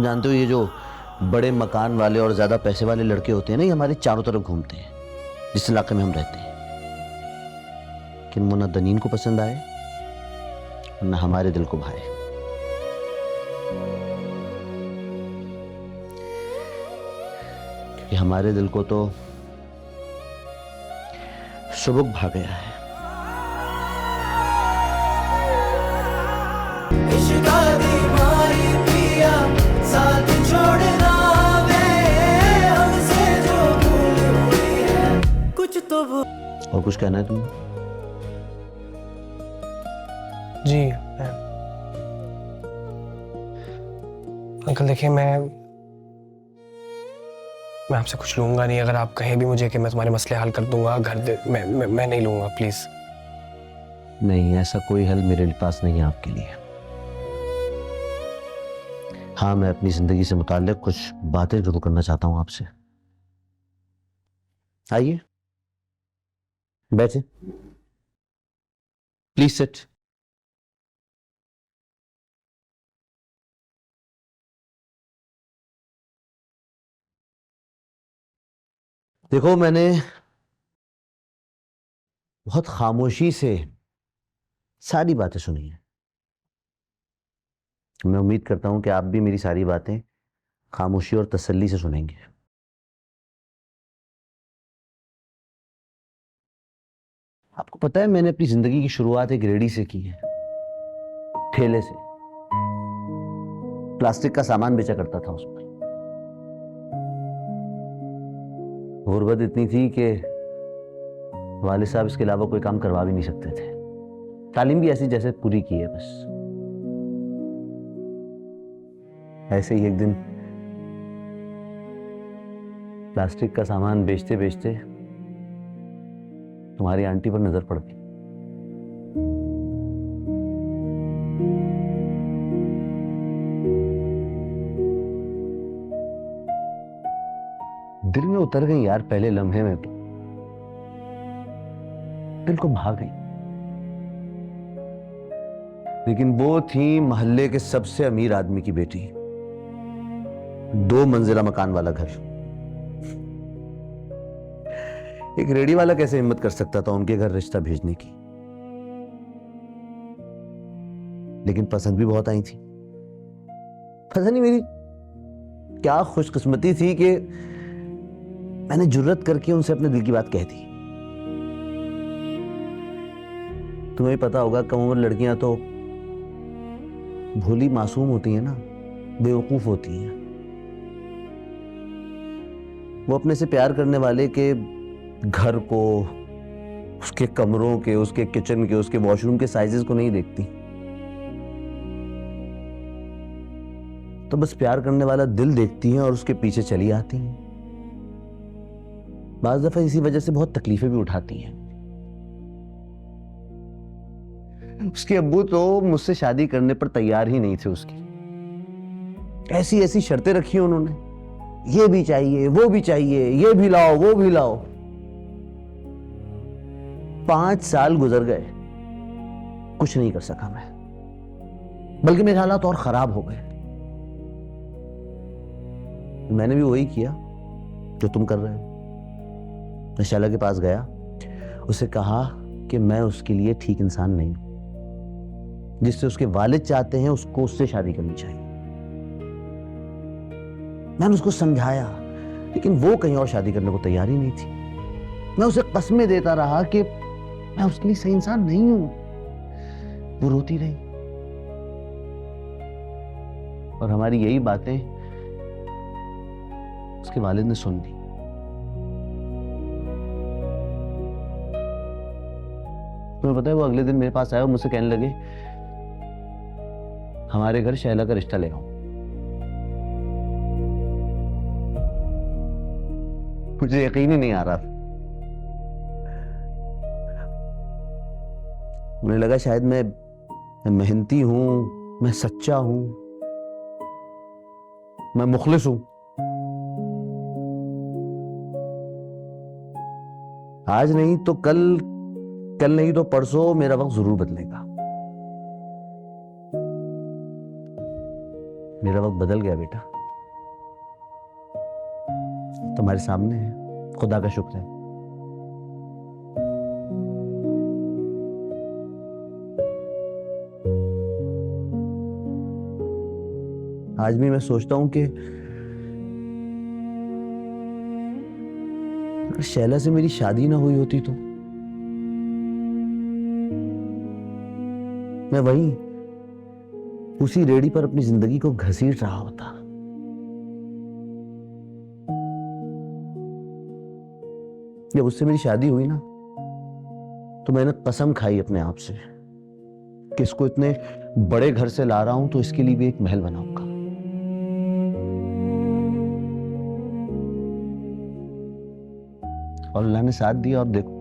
जानते हो ये जो बड़े मकान वाले और ज्यादा पैसे वाले लड़के होते हैं ना, ये हमारे चारों तरफ घूमते हैं जिस इलाके में हम रहते हैं। कि वो ना दनीन को पसंद आए और ना हमारे दिल को भाए। क्योंकि हमारे दिल को तो शुभुक भा गया है। और कुछ कहना है तुम्हें? जी अंकल देखिए, मैं आपसे कुछ लूंगा नहीं। अगर आप कहें भी मुझे कि मैं तुम्हारे मसले हल कर दूंगा, घर दे, मैं नहीं लूंगा, प्लीज। नहीं, ऐसा कोई हल मेरे पास नहीं है आपके लिए। हाँ, मैं अपनी जिंदगी से मुताल्लिक कुछ बातें जरूर करना चाहता हूं आपसे। आइए बैठे, प्लीज सिट। देखो, मैंने बहुत खामोशी से सारी बातें सुनी है। मैं उम्मीद करता हूं कि आप भी मेरी सारी बातें खामोशी और तसल्ली से सुनेंगे। आपको पता है, मैंने अपनी जिंदगी की शुरुआत एक रेडी से की है, ठेले से। प्लास्टिक का सामान बेचा करता था उसमें। गुर्बत इतनी थी कि वालिद साहब इसके अलावा कोई काम करवा भी नहीं सकते थे। तालीम भी ऐसी जैसे पूरी की है बस। ऐसे ही एक दिन प्लास्टिक का सामान बेचते बेचते तुम्हारी आंटी पर नजर पड़ गई। दिल में उतर गई यार, पहले लम्हे में तो दिल को भा गई। लेकिन वो थी मोहल्ले के सबसे अमीर आदमी की बेटी, 2 मंजिला मकान वाला घर। एक रेडी वाला कैसे हिम्मत कर सकता था उनके घर रिश्ता भेजने की? लेकिन पसंद भी बहुत आई थी। पता नहीं मेरी क्या खुशकिस्मती थी कि मैंने जुर्रत करके उनसे अपने दिल की बात कह दी। तुम्हें भी पता होगा, कम उम्र लड़कियां तो भोली मासूम होती हैं ना, बेवकूफ होती हैं। वो अपने से प्यार करने वाले के घर को, उसके कमरों के, उसके किचन के, उसके वॉशरूम के साइजेस को नहीं देखती। तो बस प्यार करने वाला दिल देखती हैं और उसके पीछे चली आती हैं। बाज़ दफा इसी वजह से बहुत तकलीफें भी उठाती हैं। उसके अब्बू तो मुझसे शादी करने पर तैयार ही नहीं थे। उसकी ऐसी ऐसी शर्तें रखी उन्होंने, ये भी चाहिए, वो भी चाहिए, ये भी लाओ, वो भी लाओ। 5 साल गुजर गए, कुछ नहीं कर सका मैं, बल्कि मेरे हालात और खराब हो गए। मैंने भी वही किया जो तुम कर रहे हो। मैं शैला के पास गया, उसे कहा कि मैं उसके लिए ठीक इंसान नहीं हूं। जिससे उसके वालिद चाहते हैं उसको उससे शादी करनी चाहिए। मैंने उसको समझाया, लेकिन वो कहीं और शादी करने को तैयार ही नहीं थी। मैं उसे कस्में देता रहा कि मैं उसके लिए सही इंसान नहीं हूं। वो रोती रही और हमारी यही बातें उसके वालिद ने सुन ली। तुम्हें पता है, वो अगले दिन मेरे पास आया और मुझसे कहने लगे, हमारे घर शैला का रिश्ता ले आओ। मुझे यकीन ही नहीं आ रहा। मुझे लगा शायद मैं मेहनती हूं, मैं सच्चा हूं, मैं मुखलिस हूं। आज नहीं तो कल, कल नहीं तो परसों मेरा वक्त जरूर बदलेगा। मेरा वक्त बदल गया बेटा। तुम्हारे सामने है, खुदा का शुक्र है। आज भी मैं सोचता हूं कि अगर शैला से मेरी शादी ना हुई होती तो मैं वहीं उसी रेडी पर अपनी जिंदगी को घसीट रहा होता। जब उससे मेरी शादी हुई ना तो मैंने कसम खाई अपने आप से कि इसको इतने बड़े घर से ला रहा हूं तो इसके लिए भी एक महल बनाऊंगा। और अल्लाह ने साथ दिया और देखो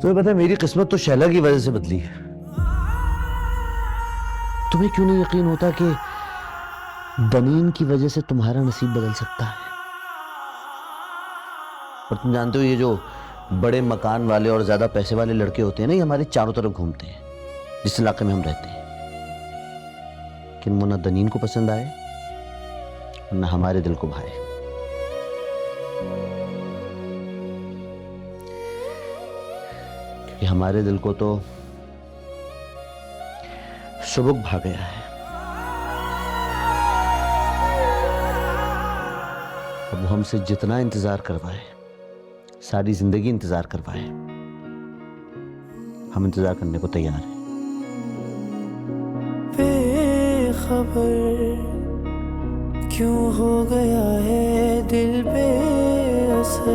तुम्हें पता है मेरी किस्मत तो शैला की वजह से बदली है। तुम्हें क्यों नहीं यकीन होता कि दनीन की वजह से तुम्हारा नसीब बदल सकता है? और तुम जानते हो ये जो बड़े मकान वाले और ज्यादा पैसे वाले लड़के होते हैं ना, ये हमारे चारों तरफ घूमते हैं जिस इलाके में हम रहते हैं, कि वो ना दनीन को पसंद आए और ना हमारे दिल को भाए। कि हमारे दिल को तो शुभुक भा गया है। अब वो हमसे जितना इंतजार करवाए, सारी जिंदगी इंतजार करवाए, हम इंतजार करने को तैयार हैं। बेखबर क्यों हो गया है दिल बेअसर।